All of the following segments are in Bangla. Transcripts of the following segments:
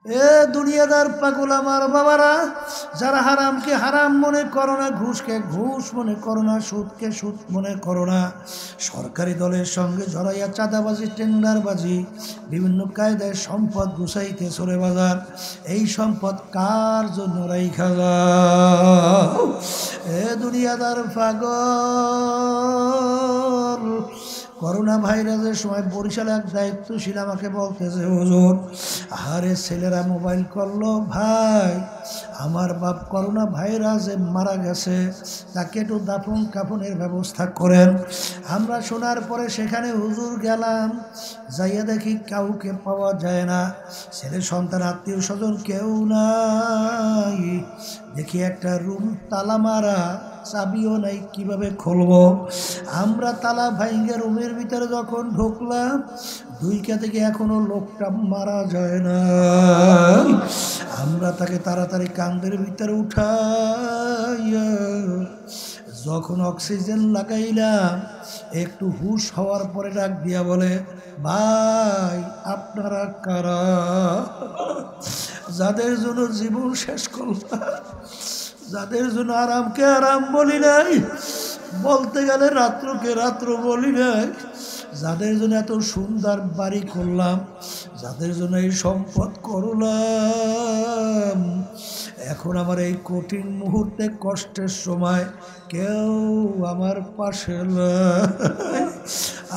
এ দুনিয়াদার পাগল আমার বাবারা, যারা হারামকে হারাম মনে করো না, ঘুষকে ঘুষ মনে করো না, সুদকে সুদ মনে করো না, সরকারি দলের সঙ্গে জড়াইয়া চাঁদাবাজি টেন্ডারবাজি বিভিন্ন কায়দায় সম্পদ গুছাইতে চলে বাজার, এই সম্পদ কার জন্য রাইখা যাও? এ দুনিয়াদার পাগল, করোনা ভাইরাসের সময় বরিশালে এক দায়িত্বশীল আমাকে বলতেছে, হুজুর আরে ছেলেরা মোবাইল করলো, ভাই আমার বাপ করোনা ভাইরাসে মারা গেছে, তাকে একটু দাফন কাফনের ব্যবস্থা করেন। আমরা শোনার পরে সেখানে হুজুর গেলাম, যাইয়া দেখি কাউকে পাওয়া যায় না, ছেলে সন্তান আত্মীয় স্বজন কেউ নাই। দেখি একটা রুম তালা মারা, চাবিও নাই, কিভাবে খুলবো? আমরা তালা ভাঙ্গে রুমের ভিতরে যখন ঢুকলাম, দুইকা থেকে এখনো লোকটা মারা যায় না। আমরা তাকে তাড়াতাড়ি কান্দের ভিতরে উঠাইয়া যখন অক্সিজেন লাগাইলাম, একটু হুশ হওয়ার পরে ডাক দিয়া বলে, ভাই আপনারা কারা? যাদের জন্য জীবন শেষ করলাম, যাদের জন্য আরামকে আরাম বলি নাই, বলতে গেলে রাত্রকে রাত্র বলি নাই, যাদের জন্য এত সুন্দর বাড়ি করলাম, যাদের জন্য এই সম্পদ করলাম, এখন আমার এই কঠিন মুহূর্তে কষ্টের সময় কেউ আমার পাশে নাই।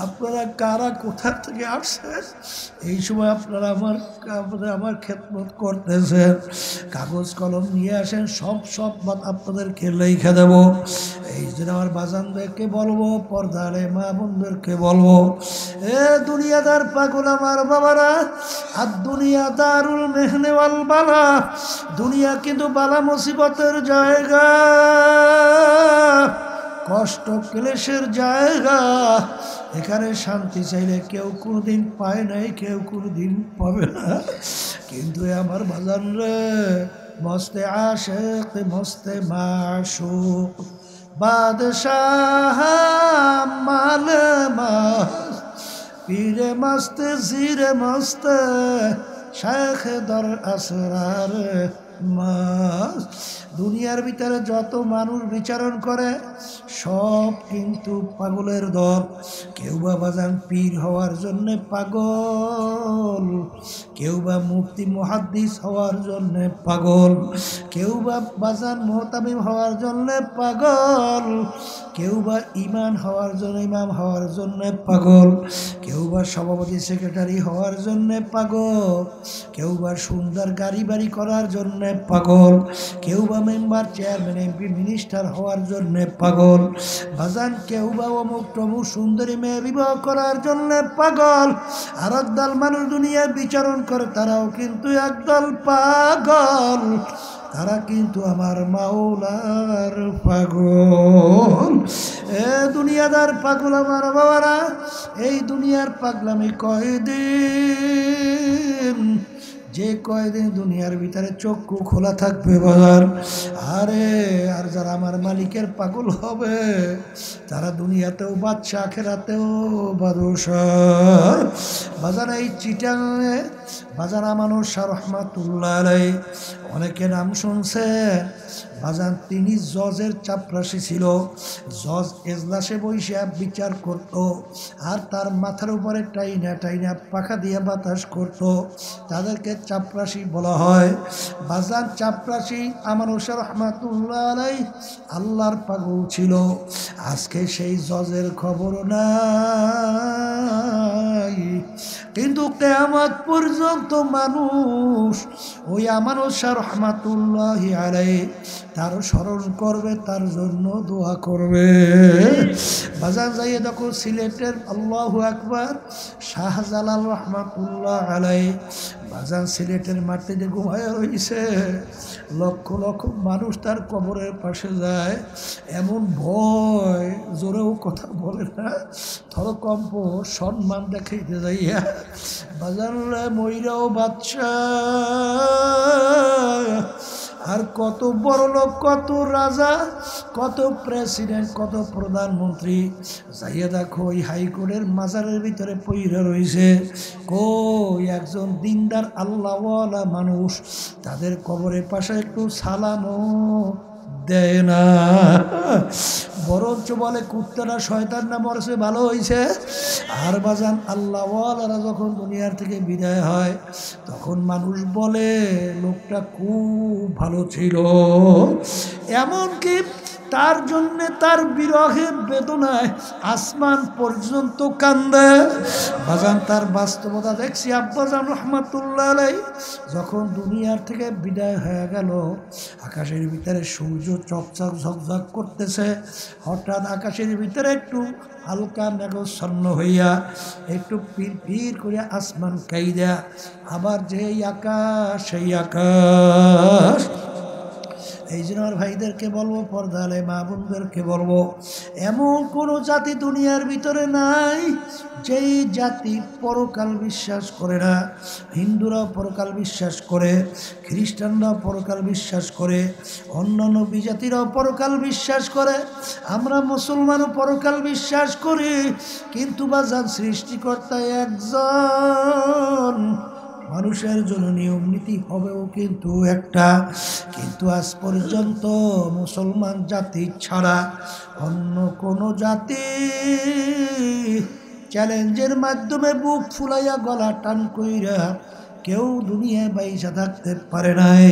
আপনারা কারা, কোথা থেকে আসছেন? এই সময় আপনারা আমার খেদমত করতেছেন, কাগজ কলম নিয়ে আসেন, সব আপনাদেরকে লেখা দেব। এই জন্য আমার বাজানদেরকে বলবো, পর্দারে মা বোনদেরকে বলবো, এ দুনিয়াদার পাগল আমার বাবারা, আর দুনিয়া দারুল মেহনে ওয়াল বালা, দুনিয়া কিন্তু বালা মুসিবতের জায়গা, কষ্ট ক্লেশের জায়গা। এখানে শান্তি চাইলে কেউ কোনোদিন পায় নাই, কেউ কোনোদিন পাবে না। কিন্তু আমার বাজান রে, মস্তে আশেক মস্তে মাশুক, বাদশাহ মালে মাস, পীরে মস্তে জিরে মস্তে, শেখ দর আসরার মাস। দুনিয়ার ভিতরে যত মানুষ বিচারণ করে সব কিন্তু পাগলের দল। কেউ বা বাজান পীর হওয়ার জন্যে পাগল, কেউ বা মুফতি মুহাদ্দিস হওয়ার জন্যে পাগল, কেউ বা বাজান মুহতামিম হওয়ার জন্যে পাগল, কেউ বা ইমাম হওয়ার জন্যে পাগল, কেউ বা সভাপতি সেক্রেটারি হওয়ার জন্যে পাগল, কেউ বা সুন্দর গাড়ি বাড়ি করার জন্যে পাগল, কেউ বা মেম্বার চেয়ারম্যান এমপি মিনিস্টার হওয়ার জন্যে পাগল, বাজান কেউ বা অমুক টমুক সুন্দরী মেয়ে বিবাহ করার জন্যে পাগল। আর একদল মানুষ দুনিয়ায় বিচারণ করে, তারাও কিন্তু একদল পাগল, তারা কিন্তু আমার মাওলার পাগল। এ দুনিয়াদার পাগল আমার বাবারা, এই দুনিয়ার পাগলামি কয়দিন, যে কয়দিন দুনিয়ার ভিতরে চক্ষু খোলা থাকবে বাজার, আরে আর যারা আমার মালিকের পাগল হবে, তারা দুনিয়াতেও বাদশা, আখেরাতেও বাদশাহ। বাজার এই চিটাঙে বাজার আমানুর শাহ রহমাতুল্লাহ আলাইহি, অনেকে নাম শুনছেন। বাজান তিনি জজের চাপরাশি ছিল, জজ এজলাসে বসে বিচার করত, আর তার মাথার উপরে টাইনা পাখা দিয়ে বাতাস করত, তাদেরকে চাপরাশি বলা হয়। বাজান চাপরাশি আমানুর শাহ রহমাতুল্লাহ আলাইহি আল্লাহর পাগল ছিল। আজকে সেই জজের খবর নাই, কিন্তু কিয়ামত পর্যন্ত মানুষ ওই আমানুর শাহ রহমাতুল্লাহ আলাইহি তার স্মরণ করবে, তার জন্য দোয়া করবে। বাজার যাইয়ে দেখো সিলেটের আল্লাহু আকবার শাহজালাল রহমাতুল্লাহ আলাইহি, বাজার সিলেটের মাটিতে ঘুমায় রয়েছে, লক্ষ লক্ষ মানুষ তার কবরের পাশে যায়, এমন ভয়, জোরেও কথা বলে না, থরকম্প, সম্মান দেখাইতে যাইয়া বাজার ময়রাও বাদশাহ, আর কত বড় লোক, কত রাজা, কত প্রেসিডেন্ট, কত প্রধানমন্ত্রী যাইয়া দেখো ওই হাইকোর্টের মাজারের ভিতরে পইরা রয়েছে। কই একজন দিনদার আল্লাহওয়ালা মানুষ তাদের কবরের পাশে একটু সালামও দেয় না, বরঞ্চ বলে কুত্তারা শয়তান না মরছে ভালো হয়েছে। আর বাজান আল্লাহওয়ালারা যখন দুনিয়ার থেকে বিদায় হয় তখন মানুষ বলে লোকটা খুব ভালো ছিল। এমনকি তার জন্যে তার বিরহে বেদনায় আসমান পর্যন্ত কান্দে। বাজান তার বাস্তবতা দেখছি। আব্বাজান রহমাতুল্লাহ আলাইহি যখন দুনিয়ার থেকে বিদায় হয়ে গেল, আকাশের ভিতরে সূর্য চকচক ঝকঝক করতেছে, হঠাৎ আকাশের ভিতরে একটু হালকা মেঘচ্ছন্ন হইয়া একটু পির করে আসমান কাইদা, আবার যেই আকাশ সেই আকাশ। এই জন্য আমার ভাইদেরকে বলবো, পর্দালে মা বোনদেরকে বলবো, এমন কোনো জাতি দুনিয়ার ভিতরে নাই যেই জাতি পরকাল বিশ্বাস করে না। হিন্দুরাও পরকাল বিশ্বাস করে, খ্রিস্টানরাও পরকাল বিশ্বাস করে, অন্যান্য বিজাতিরাও পরকাল বিশ্বাস করে, আমরা মুসলমানও পরকাল বিশ্বাস করি। কিন্তু বাজান সৃষ্টিকর্তা একজন, মানুষের জন্য নিয়ম নীতি হবেও কিন্তু একটা। কিন্তু আজ পর্যন্ত মুসলমান জাতি ছাড়া অন্য কোনো জাতি চ্যালেঞ্জের মাধ্যমে বুক ফুলাইয়া গলা টান কইরা কেউ দুনিয়ায় বাইসা থাকতে পারে নাই।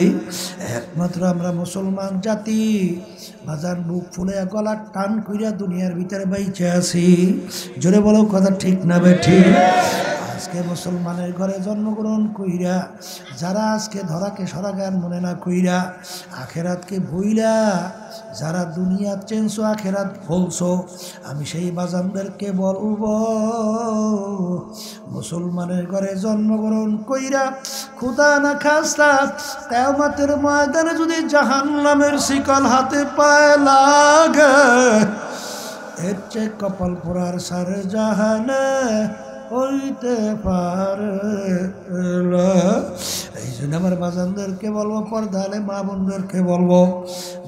একমাত্র আমরা মুসলমান জাতি বাজার বুক ফুলাইয়া গলা টান কইরা দুনিয়ার ভিতরে বাইচে আছি। জোরে বলো কথা ঠিক না বেঠিক? আজকে মুসলমানের ঘরে জন্মগ্রহণ কইরা যারা আজকে ধরাকে সরা জ্ঞান মনে না কইরা আখেরাতকে ভুইলা যারা দুনিয়া চেনছো আখেরাত বলছো, আমি সেই বাজানদেরকে বলবো, মুসলমানের ঘরে জন্মগ্রহণ কইরা খুদা না খাস্তা কিয়ামতের ময়দানে যদি জাহান্নামের শিকল হাতে পায়ে লাগে, এর চেয়ে কপাল পোড়ার সারে জাহানে হইতে পারে। এই জন্য আমার বাজানদেরকে বলবো, পর্দালে মা বোনদেরকে বলবো,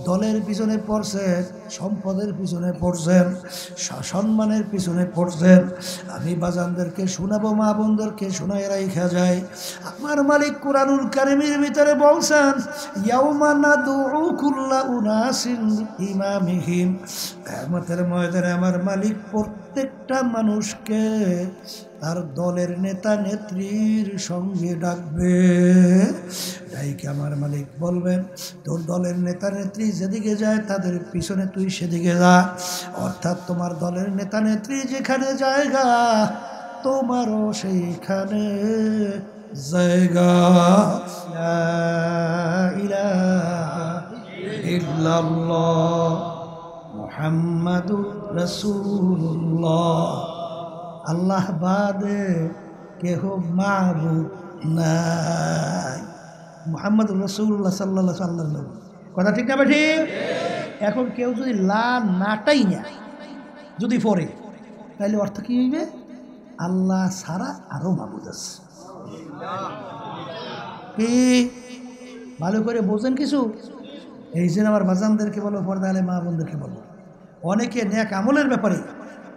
দলের পিছনে পড়ছেন, সম্পদের পিছনে পড়ছেন, সম্মানের পিছনে পড়ছেন, আমি বাজানদেরকে শোনাবো, মা বোনদেরকে শোনায় রাইখা যায়। আমার মালিক কুরআনুল কারীমের ভিতরে বলছেন, ইয়াউমা নাদউ কুল্লা উনাসিন ইমামিহিম, কিয়ামতের ময়দানে আমার মালিক প্রত্যেকটা মানুষকে তার দলের নেতা নেত্রীর সঙ্গে ডাকবে। ডাইকে আমার মালিক বলবেন, তোর দলের নেতা নেত্রী যেদিকে যায় তাদের পিছনে তুই সেদিকে যা। অর্থাৎ তোমার দলের নেতা নেত্রী যেখানে জায়গা তোমারও সেইখানে জায়গা। লা ইলাহা ইল্লাল্লাহ মুহাম্মাদুর রাসূলুল্লাহ, আল্লাহ বাদে কেহ মাবুদ নাই। মুহাম্মাদুর রাসূলুল্লাহ সাল্লাল্লাহু আলাইহি ওয়াসাল্লাম, কথা ঠিক না ঠিক? এখন কেউ যদি লা নাটাই না যদি পড়ে, তাহলে অর্থ কি হইবে? আল্লাহ ছাড়া আরো মাবুদ আছে। কি ভালো করে বোঝেন কিছু? এই জন্য আমার বাজানদেরকে বলো, পর্দালে মা বোনদেরকে বলো, অনেকে নেক আমলের ব্যাপারে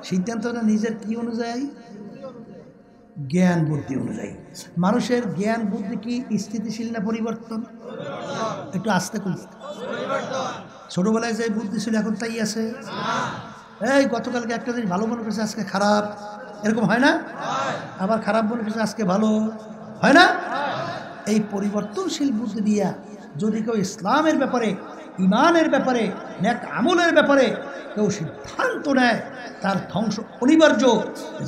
সিদ্ধান্তটা নিজের কি অনুযায়ী? জ্ঞান বুদ্ধি অনুযায়ী। মানুষের জ্ঞান বুদ্ধি কি স্থিতিশীল না পরিবর্তন? একটু আস্তে করি। ছোটবেলায় যে বুদ্ধি ছিল এখন তাই আছে? এই গতকালকে একটা জিনিস ভালো মনে করছে আজকে খারাপ, এরকম হয় না? আবার খারাপ মনে করছে আজকে ভালো, হয় না? এই পরিবর্তনশীল বুদ্ধি দিয়া যদি কেউ ইসলামের ব্যাপারে, ইমানের ব্যাপারে, নেক আমলের ব্যাপারে কেউ সিদ্ধান্ত নেয়, তার ধ্বংস অনিবার্য।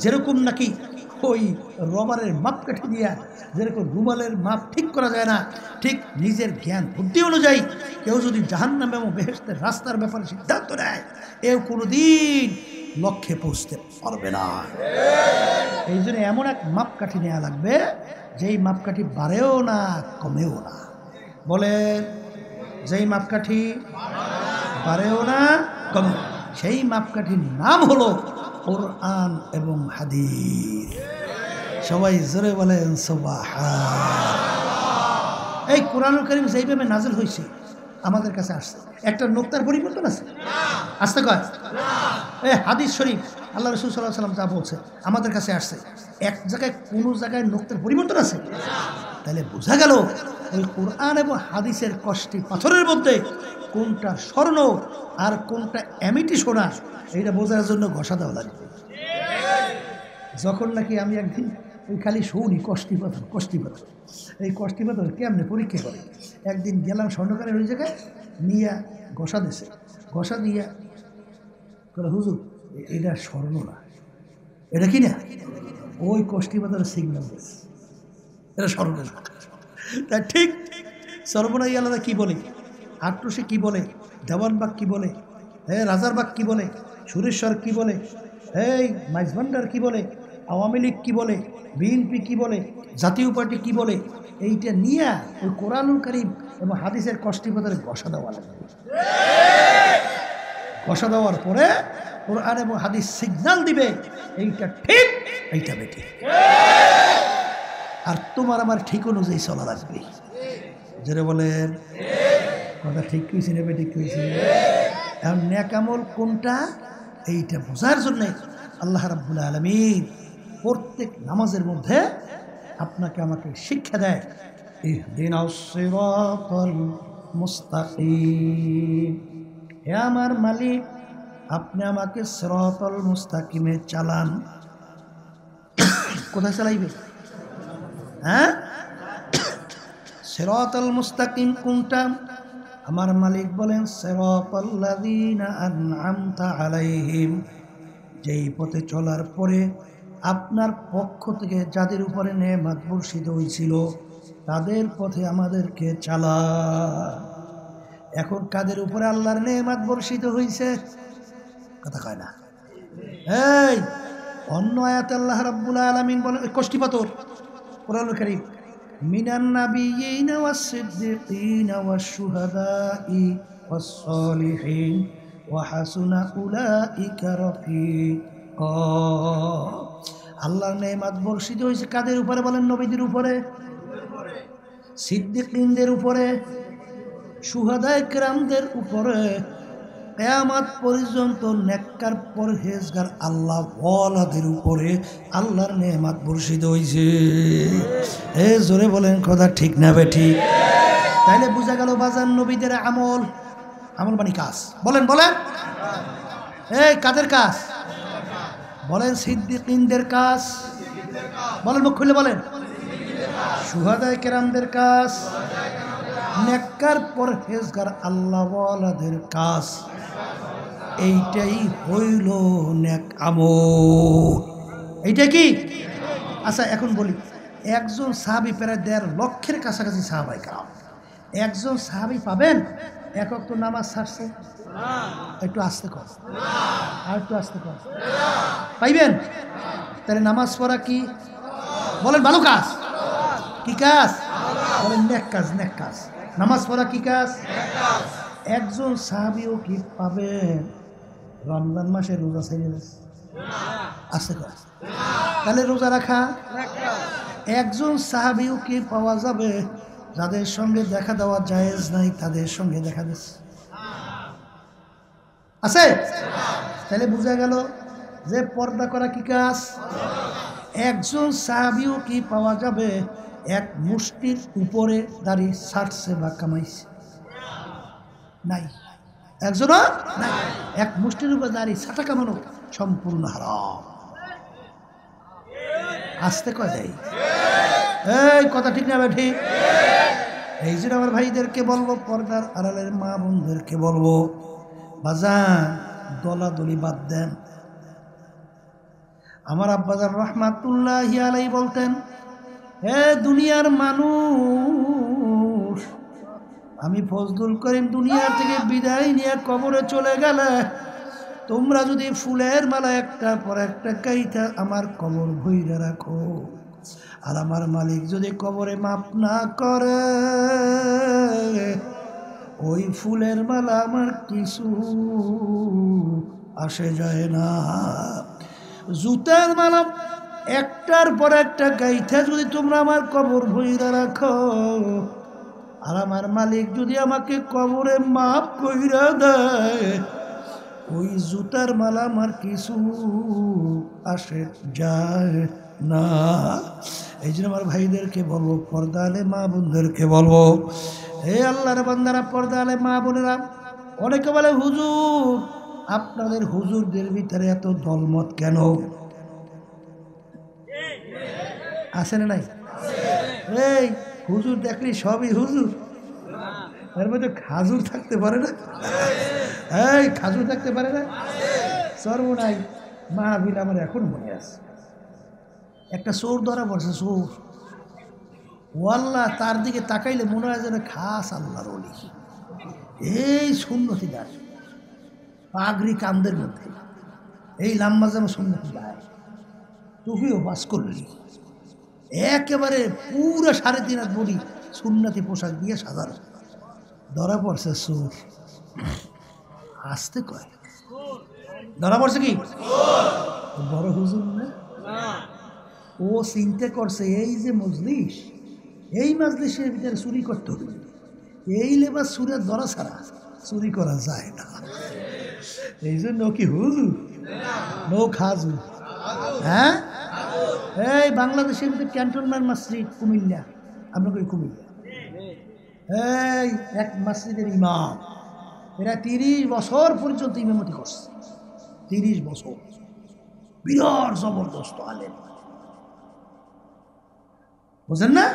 যেরকম নাকি ওই রবারের মাপকাঠি দিয়া যেরকম রুমালের মাপ ঠিক করা যায় না, ঠিক নিজের জ্ঞান বুদ্ধি অনুযায়ী কেউ যদি জাহান্নাম এবং বেহেশতের রাস্তার ব্যাপারে সিদ্ধান্ত নেয়, এও কোনোদিন লক্ষ্যে পৌঁছতে পারবে না। এই জন্য এমন এক মাপকাঠি নেওয়া লাগবে যেই মাপকাঠি বাড়েও না কমেও না। বলেন, যেই মাপকাঠি বাড়েও না কমে, সেই মাপকাঠির নাম হলো কোরআন এবং হাদিস। সবাই জোরে বলেন সুবহানাল্লাহ। এই কোরআনুল কারীম যেইভাবে নাযিল হয়েছে, আমাদের কাছে আসছে। একটা নোক্তার পরিবর্তন আছে? আসতে কয় হাদিস শরীফ আল্লাহ রাসূল সাল্লাল্লাহু আলাইহি ওয়াসাল্লাম যা বলছে আমাদের কাছে আসছে। এক জায়গায় কোনো জায়গায় নোক্তার পরিবর্তন আছে? তাহলে বোঝা গেল ওই কোরআন এবং হাদিসের কষ্টি পাথরের মধ্যে কোনটা স্বর্ণ আর কোনটা এমিটি সোনা, এইটা বোঝার জন্য ঘষা দেওয়া লাগবে। যখন নাকি আমি একদিন ওই খালি শুনি কষ্টি পাথর এই কষ্টি পাথর কেমনে পরীক্ষা করে, একদিন গেলাম স্বর্ণকারের ওই জায়গায় নিয়ে ঘষা দিছে, ঘষা দিয়া বলে হুজুর এটা স্বর্ণ না, এটা কি না, ওই কষ্টি পাথরের সিগন্যাল দিচ্ছে এটা স্বর্ণ না। তা ঠিক সর্বনাই আলাদা কি বলে, আট্রসে কি বলে, দেওয়ানবাগ কি বলে, রাজারবাগ কি বলে, সুরেশ্বর কি বলে, এই মাইজভান্ডার কি বলে, আওয়ামী লীগ কি বলে, বিএনপি কি বলে, জাতীয় পার্টি কি বলে, এইটা নিয়ে ওই কোরআনুল কারীম এবং হাদিসের কষ্টি পাথরে ঘষা দেওয়া লাগবে। ঘষা দেওয়ার পরে কোরআন এবং হাদিস সিগন্যাল দিবে এইটা ঠিক এইটা বেঠিক। আর তোমার আমার ঠিক অনুযায়ী চলা লাগবে। যেটা বলেন কথা ঠিক কইছি না বেঠিক কইছি? এখন নেক আমল কোনটা এইটা বোঝার জন্য আল্লাহ রাব্বুল আলামিন প্রত্যেক নামাজের মধ্যে আপনাকে আমাকে শিক্ষা দেয়, ইহদিনাস সিরাতাল মুস্তাকিম। হে আমার মালিক, আপনি আমাকে সিরাতাল মুস্তাকিমে চালান। কোথায় চালাইবে? হ্যাঁ, সিরাতাল মুস্তাকিম কোনটা? আমার মালিক বলেন সিরাতাল্লাযীনা আন'আমতা আলাইহিম, যেই পথে চলার পরে আপনার পক্ষ থেকে যাদের উপরে নেয়ামত বর্ষিত হয়েছিল তাদের পথে আমাদেরকে চালা। এখন কাদের উপরে আল্লাহর নেয়ামত বর্ষিত হয়েছে? কথা কয় না। এই অন্য আয়াতে আল্লাহ রাব্বুল আলামিন বলেন কষ্টি পাথর কোরআনুল কারীম, মিনান নাবিয়্যিনা ওয়াস সিদ্দিকিনা ওয়াশ শুহাদাই ওয়াস সালিহিন ওয়া হাসুনা উলাইকা রফিকা। আল্লাহর নেয়ামত বর্ষিত হয়েছে কাদের উপরে বলেন? নবীদের উপরে, সিদ্দিকীনদের উপরে, শুহাদায়ে কেরামদের উপরে, কিয়ামত পর্যন্ত নেককার পরহেজগার আল্লাহ ওয়ালাদের উপরে আল্লাহর নেয়ামত বর্ষিত হয়েছে। জোরে বলেন কথা ঠিক না বেঠিক? তাইলে বোঝা গেল বাজার নবীদের আমল, আমল মানে কাজ। বলেন বলেন এই কাদের কাজ? বলেন সিদ্দিকীনদের কাজ। বলেন মুখ খুলে বলেন। শুহাদায়ে কেরামদের কাজ, নেককার পরহেজগার আল্লাহ ওয়ালাদের কাজ। এইটাই হইল নেক আমল। এইটা কি? আচ্ছা এখন বলি, একজন সাহাবী প্রায় 1.5 লক্ষের কাছাকাছি সাহাবায়ে কেরাম, একজন সাহাবী পাবেন এক ওয়াক্ত নামাজ ছাড়ছে? একটু আস্তে কর, আর একটু আস্তে কর। পাইবেন? তাহলে নামাজ পড়া কি? বলেন ভালো কাজ। কি কাজ? বলেন নেক কাজ। নেক কাজ। নামাজ পড়া কি কাজ? একজন সাহাবীও কি পাবেন রমজান মাসে রোজা ছেড়ে দিয়েছে? আস্তে কর। তাহলে রোজা রাখা একজন সাহাবীও কি পাওয়া যাবে যাদের সঙ্গে দেখা দেওয়া জায়েজ নাই তাদের সঙ্গে দেখা দিচ্ছে? আছে? তাহলে বোঝা গেল যে পর্দা করা কি কাজ? একজন সাহাবীও কি পাওয়া যাবে এক মুষ্টির উপরে দাড়ি ছাড়ছে বা কামাইছে? নাই, একজনও নাই। এক মুষ্টির উপরে দাড়ি ছাটা কামানো সম্পূর্ণ হারাম। আসতে কয় দেয় এই কথা ঠিক না ঠিক? এই জন্য আমার ভাইদেরকে বলবো, পর্দার আড়ালের মা বোনদেরকে বলবো, বাজান দলাদলি বাদ দেন। আমার আব্বাজান রহমাতুল্লাহি আলাইহি বলতেন, হে দুনিয়ার মানুষ, আমি ফজলুল করিম দুনিয়া থেকে বিদায় নিয়ে কবরে চলে গেলে তোমরা যদি ফুলের মালা একটার পর একটা গাইথা আমার কবর ভইরা রাখো, আর আমার মালিক যদি কবরে মাপ না করে ওই ফুলের মালা আমার কিছু আসে যায় না। জুতার মালা একটার পর একটা গাইথা যদি তোমরা আমার কবর ভইরা রাখো, আর আমার মালিক যদি আমাকে কবরে মাফ কইরা দেয়, ওই জুতার মালা আমার কিছু আসে যায় না। এই জন্য আমার ভাইদেরকে বলবো, পর্দা আলে মা বোনদেরকে বলবো, হে আল্লাহর বান্দারা, পর্দা আলে মা বোনেরা, অনেকে বলে হুজুর আপনাদের হুজুরদের ভিতরে এত দলমত কেন? আছে না নাই? এই হুজুর দেখলি সবই হুজুর, এর মধ্যে খাজুর থাকতে পারে না? এই খাজুর থাকতে পারে না? সর্বনাই মাহফিল আমার এখন মনে আছে, একটা চোর ধরা পড়ছে, চোর। ওয়াল্লাহ তার দিকে তাকাইলে মনে হয় যেন খাস আল্লাহর ওলি, এই সুন্নতি গাছ, পাগড়ি কান্দের মধ্যে, এই লাম্বা যেন সুন্নতি গাছ, টুপিও বাস করলি, একেবারে পুরো 3.5 হাত বডি সুন্নতি পোশাক দিয়ে সাজানো, ধরা পড়ছে চোর। আসতে কয় ধরা পড়ছে কি বড় হুজুর না? ও চিন্তা করছে এই যে মজলিস, এই মজলিসের ভিতরে চুরি করতে হবে, এই লেবাস চুরের ধরা ছাড়া চুরি করা যায় না। এই জন্য কি হুজুর নো খাজু? হ্যাঁ, এই বাংলাদেশের ভিতরে ক্যান্টনমেন্ট মসজিদ কুমিল্লা, আমরা কই কুমিল্লা, এই এক মসজিদের ইমাম, এরা 30 বছর পর্যন্ত ইমামতি করছে, 30 বছর, বিরাট জবরদস্ত আলেম, বুঝেন না?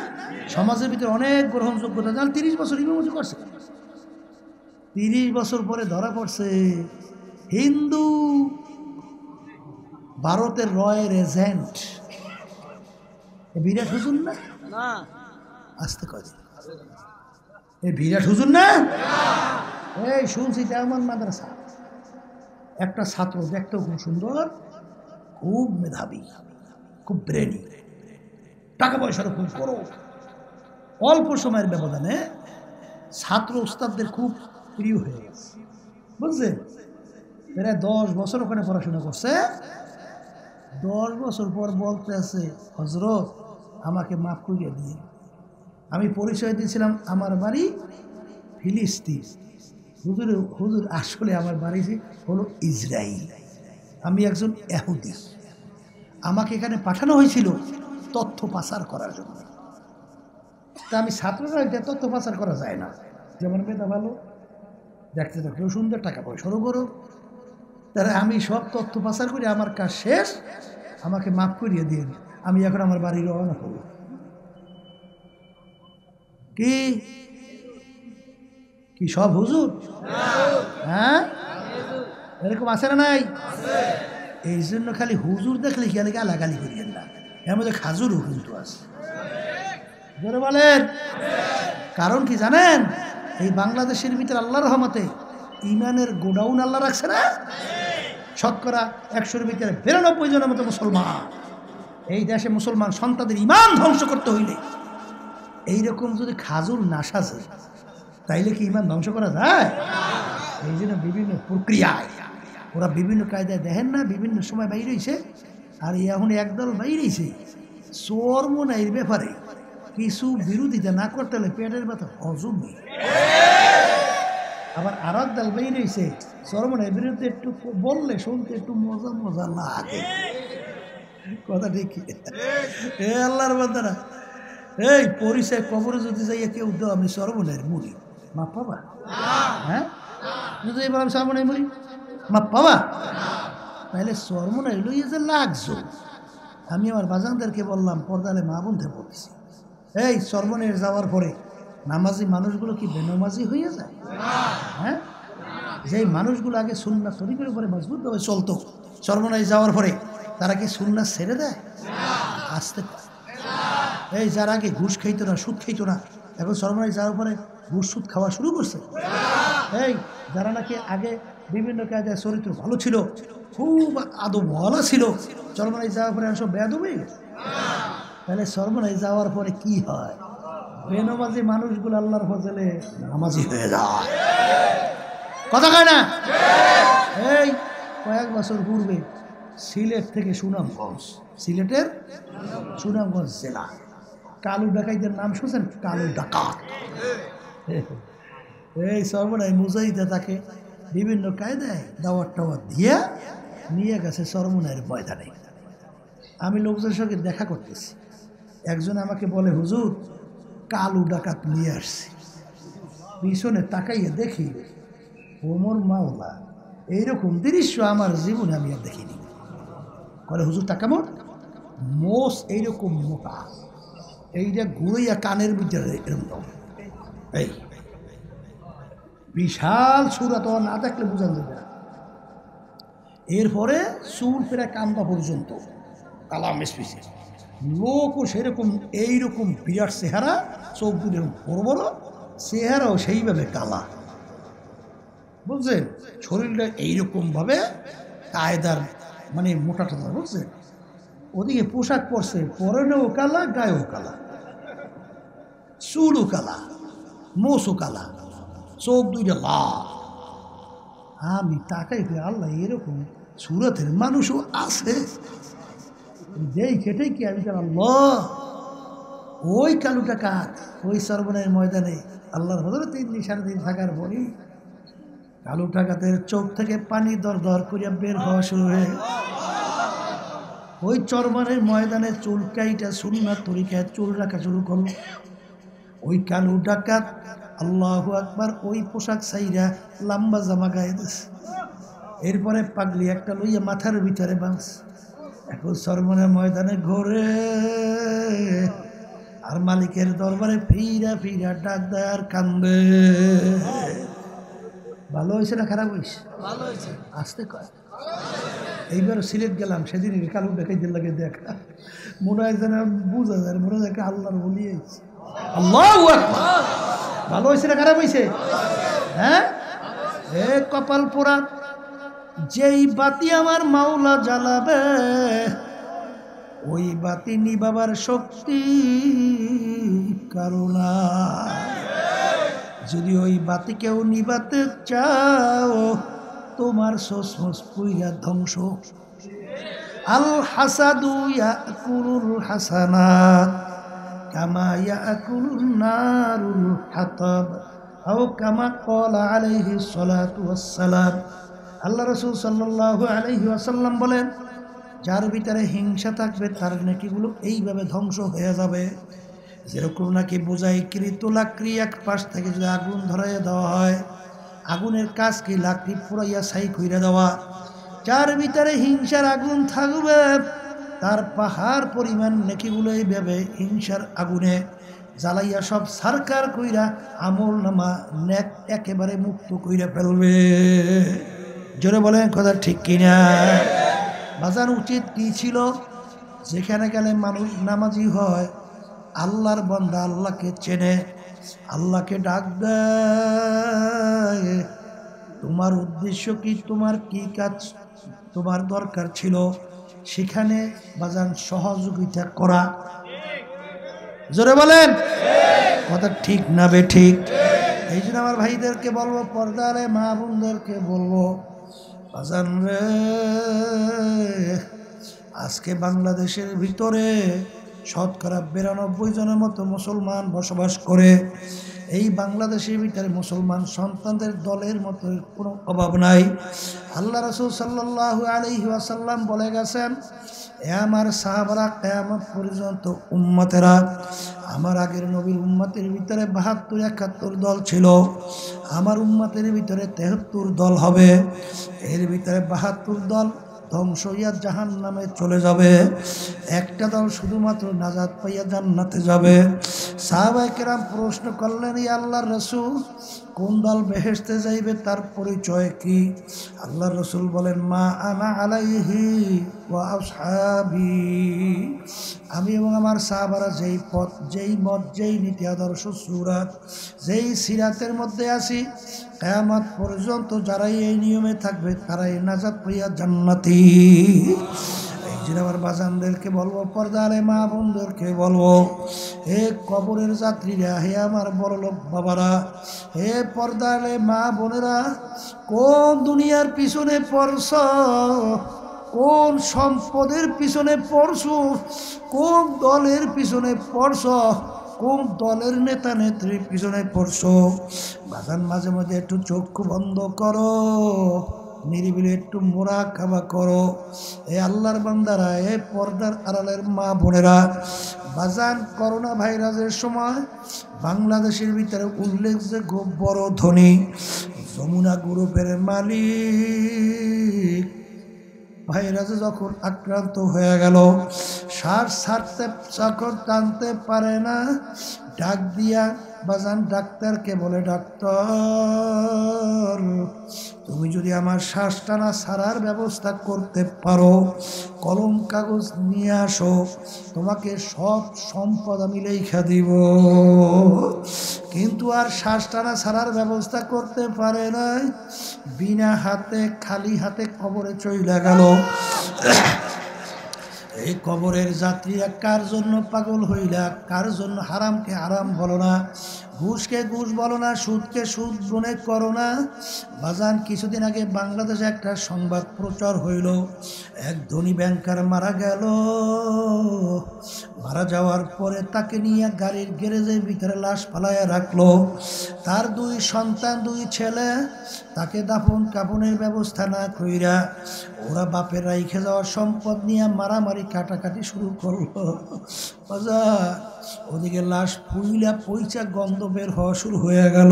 সমাজের ভিতরে অনেক গ্রহণযোগ্যতা, জান 30 বছর ইমামতি করছে। 30 বছর পরে ধরা পড়ছে হিন্দু ভারতের রয়ের এজেন্ট, বিরাট হুজুর না? আসতে কয় এই বিরাট হুজুর না? এই শুনছি তেমন মাদ্রাসা, একটা ছাত্র দেখতেও খুব সুন্দর, খুব মেধাবী, খুব ব্রেনি, টাকা পয়সারও খুব বড়, অল্প সময়ের ব্যবধানে ছাত্র উস্তাদদের খুব প্রিয় হয়ে গেছে, বুঝছেন? এরা 10 বছর ওখানে পড়াশোনা করছে। 10 বছর পর বলতে আছে, হজরত আমাকে মাফ করিয়ে দিয়ে, আমি পরিচয় দিয়েছিলাম আমার বাড়ি ফিলিস্তিন, হুজুর হুজুর আসলে আমার বাড়ি হলো ইসরায়েল, আমি একজন ইহুদি, আমাকে এখানে পাঠানো হয়েছিল তথ্য পাচার করার জন্য। তা আমি ছাত্ররা তথ্য পাচার করা যায় না, যেমন মেধা ভালো, দেখতে দেখতেও সুন্দর, টাকা পয়সারও বড়, তারা আমি সব তথ্য পাচার করে আমার কাজ শেষ, আমাকে মাফ করিয়ে দিন, আমি এখন আমার বাড়ি রওনা করব। কি কি সব হুজুর? হ্যাঁ, এরকম আছে না নাই? এই জন্য খালি হুজুর দেখলে কি গালাগালি করিয়েন না, এর মধ্যে খাজুরও কিন্তু আছে, জোরে বলেন। কারণ কি জানেন? এই বাংলাদেশের ভিতরে আল্লাহর রহমতে ইমানের গোডাউন আল্লাহ রাখছে না, শতকরা 100-এর ভিতরে 92 জনের মতো মুসলমান। এই দেশে মুসলমান সন্তানদের ইমান ধ্বংস করতে হইলে এইরকম যদি খাজুর না সাজে, তাইলে কি ইমান ধ্বংস করা যায়? এই জন্য বিভিন্ন প্রক্রিয়ায় ওরা বিভিন্ন কায়দায় দেখেন না, বিভিন্ন সময় বাইরে হয়েছে, আর এখন একদল বাইরে হয়েছে চরমোনাইয়ের ব্যাপারে কিছু বিরোধিতা না করতে হলে পেটের ব্যথা হজম নেই। আবার আর এক দল বাইরে হয়েছে চরমোনাইয়ের বিরুদ্ধে একটু বললে শুনতে একটু মজা মজা লাগে, কথা ঠিক? এ আল্লাহর বান্দারা, এই পরিচয় কবরে যদি যাইয়া কেউ দাও আমি চরমোনাইয়ের মুড়ি, মাপ পাবা? হ্যাঁ, যদি এবার আমি চরমোনাইয়ের মুড়ি মাপ পাবা? তাহলে চরমোনাই লইয়া যে লাগছো। আমি আমার বাজানদেরকে বললাম, পর্দালে মা বোনদের বলছি, এই চরমোনাইয়ের যাওয়ার পরে নামাজি মানুষগুলো কি বেনামাজি হয়ে যায়? হ্যাঁ, যেই মানুষগুলো আগে সুন্নাত তরিকার উপরে মজবুতভাবে চলতো, চরমোনাই যাওয়ার পরে তারা কি সুন্নাত ছেড়ে দেয়? আসতে পারে। এই যারা আগে ঘুষ খাইতো না, সুদ খাইতো না, এখন চরমোনাই যাওয়ার পরে ঘুষ সুদ খাওয়া শুরু করছে। এই যারা নাকি আগে বিভিন্ন কায়দায় চরিত্র ভালো ছিল, খুব আদবওয়ালা ছিল, চরমোনাই যাওয়ার পরে সব বেয়াদব হয়ে গেছে। তাহলে চরমোনাই যাওয়ার পরে কি হয়? বেনামাজি মানুষগুলো আল্লাহর ফজলে নামাজি হয়ে যায়, কথা কয় না? এই কয়েক বছর পূর্বে সিলেট থেকে সুনামগঞ্জ, সিলেটের সুনামগঞ্জ জেলা, কালু ডাকাইদের নাম শুনছেন? কালু ডাকাত, এই সর্বনাই মুজাহিদে তাকে বিভিন্ন কায়দায় দাওয়াত টাওয়াত দিয়ে নিয়ে গেছে সর্বনাইয়ের ময়দানে। আমি লোকজনের সঙ্গে দেখা করতেছি, একজন আমাকে বলে, হুজুর কালু ডাকাত নিয়ে আসছি। পিছনে তাকাইয়ে দেখি ওমর মাওলা। এইরকম দৃশ্য আমার জীবনে আমি আর দেখিনি। বলে, হুজুর তা কেমন? মোষ এইরকম মোটা, এইটা ঘুরাইয়া কানের ভিতরে এরকম, এই বিশাল সুরাত না দেখলে বোঝা যাবে না। এরপরে চুল প্রায় কান্দা পর্যন্ত কালা মেসপিসে, লোকও সেরকম এইরকম বিরাট চেহারা, চোখ দুটো বড় বড়, চেহারাও সেইভাবে কালা, বুঝছেন? শরীরটা এইরকমভাবে কায়দার মানে মোটা টাটা, বুঝছেন? ওদিকে পোশাক পরছে, পরনেও কালা, গায়েও কালা, চুলও কালা, মোষও কালা, চোখ দুইটা লাল। আমি তাকাই করে, আল্লাহ এরকম সুরতের মানুষও আছে দেখেটাই কি আমি আল্লাহ। ওই কালু ডাকাত ওই সর্বনায়ের ময়দানে আল্লাহর হজরত 3 দিন 3.5 দিন থাকার পরই কালু ডাকাতের চোখ থেকে পানি দর দর করিয়া বের হওয়া শুরু হয়ে, ওই চরমানের ময়দানে চুল কাইটা সুন্নাত তরিকায় চুল রাখা শুরু করল। ওই কালু ডাকাত আল্লাহু আকবার ওই পোশাক চাইরা লম্বা জামা গায়ে দিস, এরপরে পাগলি একটা লইয়া মাথার ভিতরে বাঁধস। এখন সরমনের ময়দানে ঘোরে আর মালিকের দরবারে ফিরা ফিরা ডাক দেয় আর কান্দে। ভালো হয়েছে না খারাপ হয়েছে? ভালো হয়েছে। আসতে কয় এইবার সিলেট গেলাম, সেদিন কালু দেখাইতে লাগে দেখা, মনে হয় যেন বুঝা যায়, মনে হয় আল্লাহর বলি হয়েছে। আল্লাহু আকবার। ভালো হয়েছে না খারাপ হয়েছে? হ্যাঁ, এ কপাল পোড়া, যেই বাতি আমার মাওলা জ্বালাবে ওই বাতি নিবাবার শক্তি কারণা। যদি ওই বাতি কেউ নিবাতে চাও, তোমার সসমস পুইরা ধ্বংস। আল হাসাদু ইয়াকুলুল হাসানাত কামা ইয়াকুলুন নারুল হাতাব আও কামা ক্বালা আলাইহিস সালাতু ওয়াস সালাম। আল্লাহ রাসূল সাল্লাল্লাহু আলাইহি ওয়াসাল্লাম বলেন, যার ভিতরে হিংসা থাকবে তার নেকিগুলো এইভাবে ধ্বংস হয়ে যাবে, যেরকম নাকি বোঝাইকৃত লাকড়ি এক পাশ থেকে যদি আগুন ধরাইয়া দেওয়া হয়, আগুনের কাজ কি লাকড়ি পুরাইয়া ছাই কইরা দেওয়া। যার ভিতরে হিংসার আগুন থাকবে তার পাহাড় পরিমাণ নেকিগুলো এইভাবে হিংসার আগুনে জ্বালাইয়া সব সারকার কইরা আমল নামা নেক একেবারে মুক্ত কইরা ফেলবে। জোরে বলেন কথা ঠিক কিনা? বাজার উচিত কি ছিল? যেখানে গেলে মানুষ নামাজি হয়, আল্লাহর বান্দা আল্লাহকে চেনে, আল্লাহকে ডাক দেয়, তোমার উদ্দেশ্য কি, তোমার কি কাজ তোমার দরকার ছিল, সেখানে বাজান সহযোগিতা করা। জোরে বলেন কথা ঠিক না বে ঠিক? এই জন্য আমার ভাইদেরকে বলবো, পর্দারে মা বোনদেরকে বলবো, বাজান রে, আজকে বাংলাদেশের ভিতরে শতকরা 92 জনের মতো মুসলমান বসবাস করে। এই বাংলাদেশের ভিতরে মুসলমান সন্তানদের দলের মতো কোনো অভাব নাই। আল্লাহ রাসূল সাল্লাল্লাহু আলাইহি ওয়াসাল্লাম বলে গেছেন, এ আমার সাহাবারা, কিয়ামত পর্যন্ত উম্মতেরা, আমার আগের নবীর উম্মতের ভিতরে 72-71 দল ছিল, আমার উম্মতের ভিতরে 73 দল হবে। এর ভিতরে 72 দল ধ্বংস হইয়া জাহান্নামে চলে যাবে, একটা দল শুধুমাত্র নাজাত পাইয়া জান্নাতে যাবে। সাহাবায়ে কেরাম প্রশ্ন করলেন, ইয়া আল্লাহর রাসূল, কোন দল বেহেশতে যাইবে, তার পরিচয় কি? আল্লাহর রাসূল বলেন, মা আনা আলাইহি ওয়া আসহাবি, আমি এবং আমার সাহাবারা যেই পথ, যেই মত, যেই নীতি আদর্শ সুরাত, যেই সিরাতের মধ্যে আছি, কিয়ামত পর্যন্ত যারাই এই নিয়মে থাকবে তারাই নাজাত পাইয়া জান্নাতি। এই জন্য আমার বাজানদেরকে বলবো, পর্দারে মা বোনদেরকে বলবো, হে কবরের যাত্রীরা, হে আমার বড়লোক বাবারা, হে পর্দারে মা বোনেরা, কোন দুনিয়ার পিছনে পড়ছ, কোন সম্পদের পিছনে পড়ছ, কোন দলের পিছনে পড়ছ, কোন দলের নেতা নেত্রীর পিছনে পড়ছো। বাজান মাঝে মাঝে একটু চক্ষু বন্ধ করো, নিরিবিলি একটু মুরাকাবা করো। এ আল্লাহর বান্দারা, এ পর্দার আড়ালের মা বোনেরা, বাজান করোনা ভাইরাসের সময় বাংলাদেশের ভিতরে উল্লেখযোগ্য বড় ধনী যমুনা গ্রুপের মালিক ভাইরাসে যখন আক্রান্ত হয়ে গেল, শ্বাস ছাড়তে যখন টানতে পারে না, ডাক দিয়া বাজান ডাক্তারকে বলে, ডাক্তার তুমি যদি আমার শ্বাস টানা ছাড়ার ব্যবস্থা করতে পারো, কলম কাগজ নিয়ে আসো, তোমাকে সব সম্পদ আমি লেখা দিব। কিন্তু আর শ্বাস টানা ছাড়ার ব্যবস্থা করতে পারে নাই, বিনা হাতে খালি হাতে কবরে চইলা গেল। এই কবরের যাত্রীরা কার জন্য পাগল হইলা, কার জন্য হারামকে হারাম বলো না, ঘুষকে ঘুষ বলো না, সুদকে সুদ মনে করো না। বাজান কিছুদিন আগে বাংলাদেশে একটা সংবাদ প্রচার হইল, এক ধনী ব্যাংকার মারা গেল। মারা যাওয়ার পরে তাকে নিয়ে গাড়ির গ্যারেজের ভিতরে লাশ ফালাইয়া রাখলো। তার দুই সন্তান, দুই ছেলে, তাকে দাফন কাফনের ব্যবস্থা না কইরা ওরা বাপের রাইখে যাওয়ার সম্পদ নিয়ে মারামারি কাটাকাটি শুরু করলো। ওদিকে লাশ ফুইলা পয়সা গন্ধ বের হওয়া শুরু হয়ে গেল,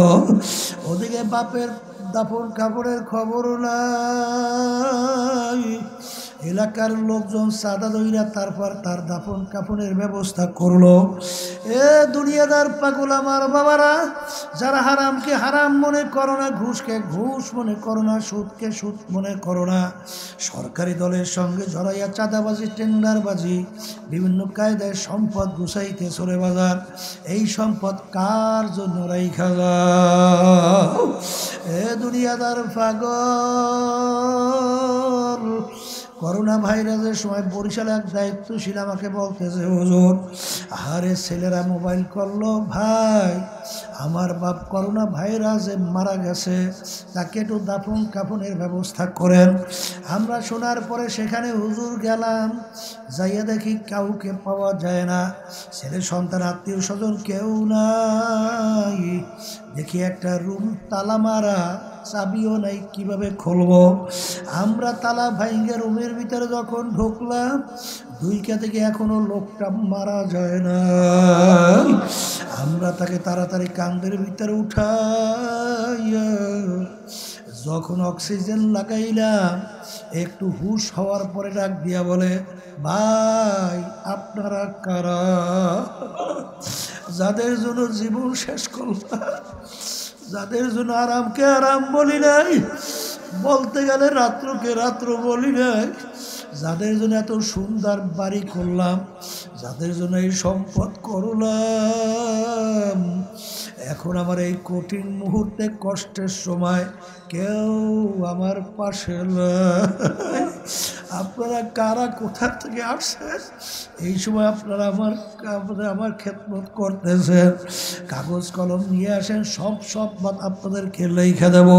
ওদিকে বাপের দাফন কাপড়ের খবর নাই। এলাকার লোকজন সাদা দইরা তারপর তার দাফন কাফনের ব্যবস্থা করলো। এ দুনিয়াদার পাগল আমার বাবারা, যারা হারামকে হারাম মনে করো না, ঘুষকে ঘুষ মনে করো না, সুদকে সুদ মনে করো না, সরকারি দলের সঙ্গে জড়াইয়া চাঁদাবাজি, টেন্ডারবাজি, বিভিন্ন কায়দায় সম্পদ গুছাইতে চলে বাজার। এই সম্পদ কার জন্য রাইখা যাও? এ দুনিয়াদার পাগল, করোনা ভাইরাসের সময় বরিশালে এক দায়িত্বশীল আমাকে বলতেছে, হুজুর আরে ছেলেরা মোবাইল করলো, ভাই আমার বাপ করোনা ভাইরাসে মারা গেছে, তাকে একটু দাফন কাফনের ব্যবস্থা করেন। আমরা শোনার পরে সেখানে হুজুর গেলাম, যাইয়া দেখি কাউকে পাওয়া যায় না, ছেলে সন্তান আত্মীয় স্বজন কেউ নাই। দেখি একটা রুম তালা মারা, চাবিও নাই, কিভাবে খুলবো? আমরা তালা ভাইঙ্গে রুমের ভিতরে যখন ঢুকলাম, দুইকা থেকে এখনো লোকটা মারা যায় না। আমরা তাকে তাড়াতাড়ি কান্দের ভিতরে উঠাইয়া যখন অক্সিজেন লাগাইলাম, একটু হুশ হওয়ার পরে ডাক দিয়া বলে, ভাই আপনারা কারা? যাদের জন্য জীবন শেষ করলাম, যাদের জন্য আরামকে আরাম বলি নাই, বলতে গেলে রাত্রকে রাত্র বলি নাই, যাদের জন্য এত সুন্দর বাড়ি করলাম, যাদের জন্য এই সম্পদ করলাম, এখন আমার এই কঠিন মুহূর্তে কষ্টের সময় কেউ আমার পাশে নাই। আপনারা কারা, কোথা থেকে আসছেন? এই সময় আপনারা আমার খেদমত করতেছেন, কাগজ কলম নিয়ে আসেন, সব আপনাদেরকে লেখা দেব।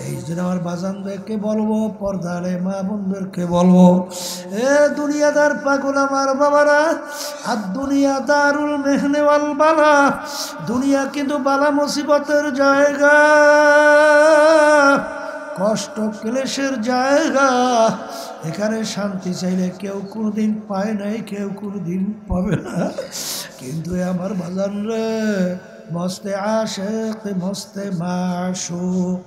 এই জন্য আমার বাজানদেরকে বলবো, পর্দারে মা বোনদেরকে বলবো, এ দুনিয়াদার পাগল আমার বাবারা, আর দুনিয়া দারুল মেহনে ওয়াল বালা, দুনিয়া কিন্তু বালা মুসিবতের জায়গা, কষ্ট ক্লেশের জায়গা। এখানে শান্তি চাইলে কেউ কোনোদিন পায় নাই, কেউ কোনোদিন পাবে না। কিন্তু আমার বাজান রে, মস্তে আশেক মস্তে মাশুক,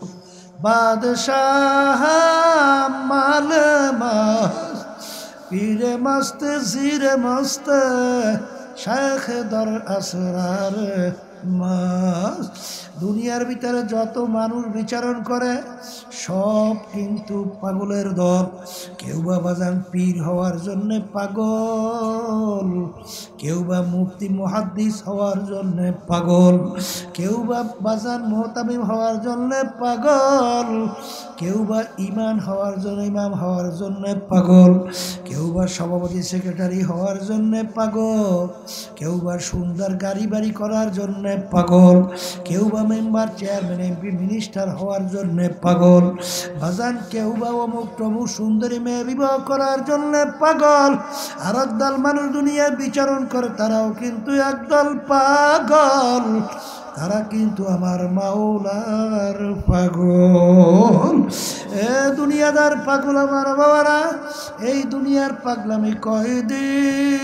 বাদশাহ মালে মাস্ত, পীরে মস্ত জিরে মস্ত, শেখ দর আসরার মাস্ত। দুনিয়ার ভিতরে যত মানুষ বিচারণ করে সব কিন্তু পাগলের দল। কেউ বা বাজান পীর হওয়ার জন্যে পাগল, কেউ বা মুফতি মুহাদ্দিস হওয়ার জন্যে পাগল, কেউ বা বাজান মুহতামিম হওয়ার জন্যে পাগল, কেউ বা ইমাম হওয়ার জন্যে পাগল, কেউ বা সভাপতি সেক্রেটারি হওয়ার জন্যে পাগল, কেউ বা সুন্দর গাড়ি বাড়ি করার জন্যে পাগল, কেউ বা মেম্বার চেয়ারম্যান এমপি মিনিস্টার হওয়ার জন্যে পাগল, বাজান কেউ বা অমুক টমুক সুন্দরী মেয়ে বিবাহ করার জন্যে পাগল। আর একদল মানুষ দুনিয়ায় বিচরণ করে তারাও কিন্তু একদল পাগল, তারা কিন্তু আমার মাওলার পাগল। এ দুনিয়াদার পাগল আমার বাবারা, এই দুনিয়ার পাগলামি কয়দিন,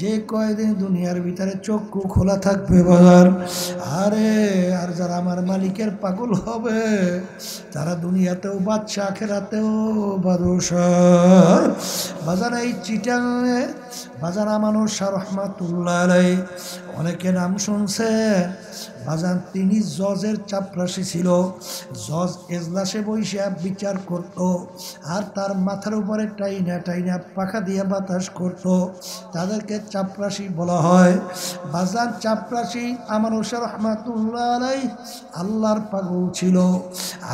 যে কয়দিন দুনিয়ার ভিতরে চক্ষু খোলা থাকবে বাজার, আরে আর যারা আমার মালিকের পাগল হবে তারা দুনিয়াতেও বাদশা আখেরাতেও বাদশাহ। বাজার এই চিটাঙে বাজার আমানুর শাহ রহমাতুল্লাহ আলাইহি, অনেকে নাম শুনছে বাজান, তিনি জজের চাপরাশি ছিল। জজ এজলাসে বসে বিচার করত, আর তার মাথার উপরে টাইনা টাইনা পাখা দিয়ে বাতাস করত, তাদেরকে চাপরাশি বলা হয়। বাজান চাপরাশি আমানুর শাহ রহমাতুল্লাহ আলাইহি আল্লাহর পাগল ছিল।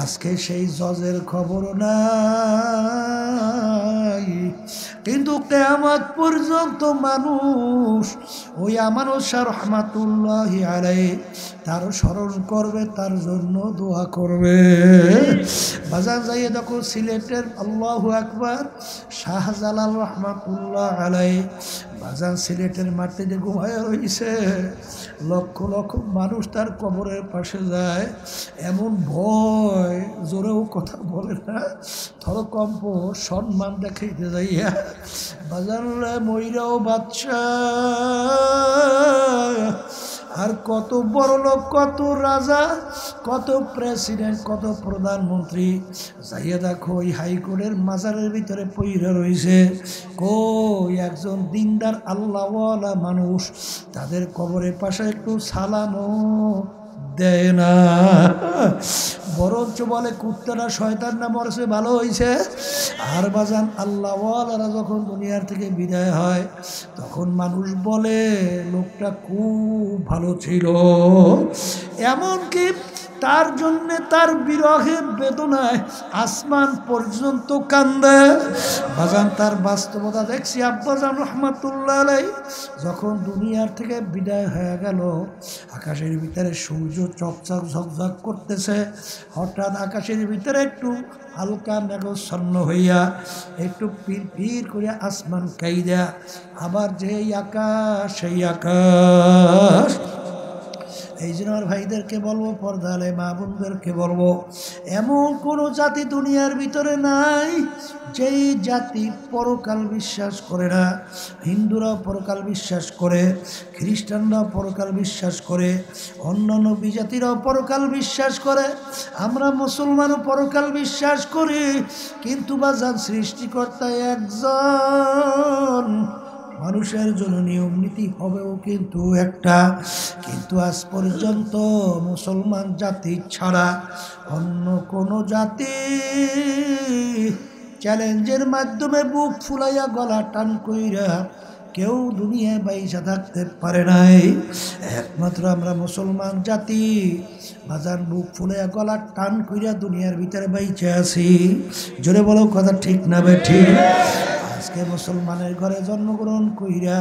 আজকে সেই জজের খবর নাই, কিন্তু কিয়ামত পর্যন্ত মানুষ ওই আমানুর শাহ রহমাতুল্লাহ আলাইহি তার স্মরণ করবে, তার জন্য দোয়া করবে। বাজার যাইয়ে দেখো সিলেটের আল্লাহু আকবার শাহজালাল রহমাতুল্লাহ আলাইহি বাজার সিলেটের মাটিতে ঘুমায় রয়েছে, লক্ষ লক্ষ মানুষ তার কবরের পাশে যায়, এমন ভয় জোরেও কথা বলে না, থরকম্প সম্মান দেখাইতে যাইয়া বাজার ময়রাও বাদশাহ, আর কত বড় লোক, কত রাজা, কত প্রেসিডেন্ট, কত প্রধানমন্ত্রী যাইয়া দেখো ওই হাইকোর্টের মাজারের ভিতরে পইরা রয়েছে। কই একজন দিনদার আল্লাহওয়ালা মানুষ তাদের কবরের পাশে একটু সালামও দেয় না, বরঞ্চ বলে কুত্তারা শয়তান না মরছে ভালো হয়েছে। আর বাজান আল্লাহওয়ালারা যখন দুনিয়ার থেকে বিদায় হয় তখন মানুষ বলে লোকটা খুব ভালো ছিল, এমনকি তার জন্যে তার বিরহে বেদনায় আসমান পর্যন্ত কান্দে। বাজান তার বাস্তবতা দেখছি। আব্বাজান রহমাতুল্লাহ আলাইহি যখন দুনিয়ার থেকে বিদায় হয়ে গেল, আকাশের ভিতরে সূর্য চকচক ঝকঝক করতেছে, হঠাৎ আকাশের ভিতরে একটু হালকা মেঘাচ্ছন্ন হইয়া একটু পির করে আসমান কাইদা, আবার যেই আকাশ সেই আকাশ। এই জন্য আমার ভাইদেরকে বলবো, পর্দালে মা বোনদেরকে বলবো, এমন কোনো জাতি দুনিয়ার ভিতরে নাই যেই জাতি পরকাল বিশ্বাস করে না। হিন্দুরাও পরকাল বিশ্বাস করে, খ্রিস্টানরাও পরকাল বিশ্বাস করে, অন্যান্য বিজাতিরাও পরকাল বিশ্বাস করে, আমরা মুসলমানও পরকাল বিশ্বাস করি। কিন্তু বাজান সৃষ্টিকর্তা একজন, মানুষের জন্য নিয়ম নীতি হবেও কিন্তু একটা। কিন্তু আজ পর্যন্ত মুসলমান জাতি ছাড়া অন্য কোনো জাতি চ্যালেঞ্জের মাধ্যমে বুক ফুলাইয়া গলা টান কইরা কেউ দুনিয়ায় বাইসা থাকতে পারে নাই। একমাত্র আমরা মুসলমান জাতি বাজার বুক ফুলাইয়া গলা টান কইরা দুনিয়ার ভিতরে বাইচে আছি। জোরে বলো কথা ঠিক না বেঠিক? আজকে মুসলমানের ঘরে জন্মগ্রহণ কইরা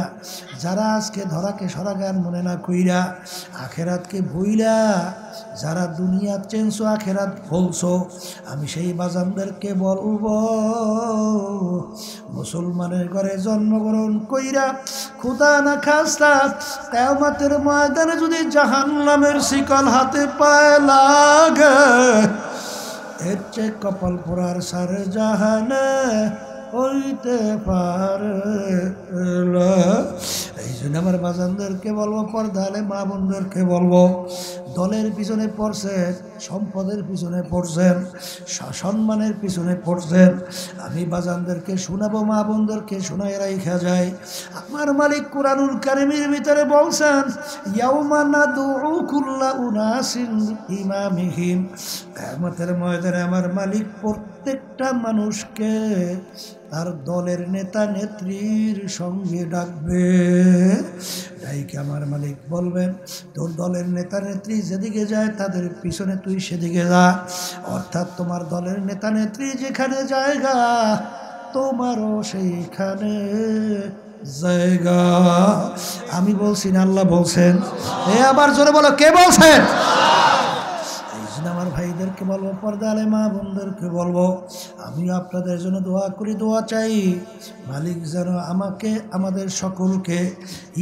যারা আজকে ধরাকে সরাগান মনে না কইরা আখেরাতকে ভুইলা যারা দুনিয়া চেনছো আখেরাত বলছো, আমি সেই বাজানদেরকে বলবো, মুসলমানের ঘরে জন্মগ্রহণ কইরা খুদা না খাস্তা কিয়ামতের ময়দানে যদি জাহান্নামের শিকল হাতে পায়ে লাগে, এর চেয়ে কপাল পোড়ার সারে জাহানে হইতে পারে। এই জন্য আমার বাজানদেরকে বলবো, পর্দালে মা বোনদেরকে বলবো, দলের পিছনে পড়ছেন, সম্পদের পিছনে পড়ছেন, সম্মানের পিছনে পড়ছেন, আমি বাজানদেরকে শোনাবো, মা বোনদেরকে শোনাই রাইখা যায়। আমার মালিক কুরআনুল কারীমের ভিতরে বলছেন, ইয়াউমা নাদউ কুল্লা উনাসিন ইমামিহিম, কিয়ামতের ময়দানে আমার মালিক প্রত্যেকটা মানুষকে তার দলের নেতা নেত্রীর সঙ্গে ডাকবে। ডাইকে আমার মালিক বলবেন, তোর দলের নেতা নেত্রী যেদিকে যায় তাদের পিছনে তুই সেদিকে যা, অর্থাৎ তোমার দলের নেতা নেত্রী যেখানে জায়গা তোমারও সেইখানে জায়গা। আমি বলছি না, আল্লাহ বলছেন। আবার জোরে বলো, কে বলছেন? আমার ভাইদেরকে বলবো, পর্দা আলে মা বোনদেরকে বলবো, আমি আপনাদের জন্য দোয়া করি, দোয়া চাই। মালিক যেন আমাকে আমাদের সকলকে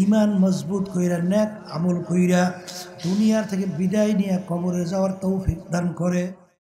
ঈমান মজবুত কইরা নেক আমল কইরা দুনিয়া থেকে বিদায় নিয়ে কবরে যাওয়ার তৌফিক দান করে।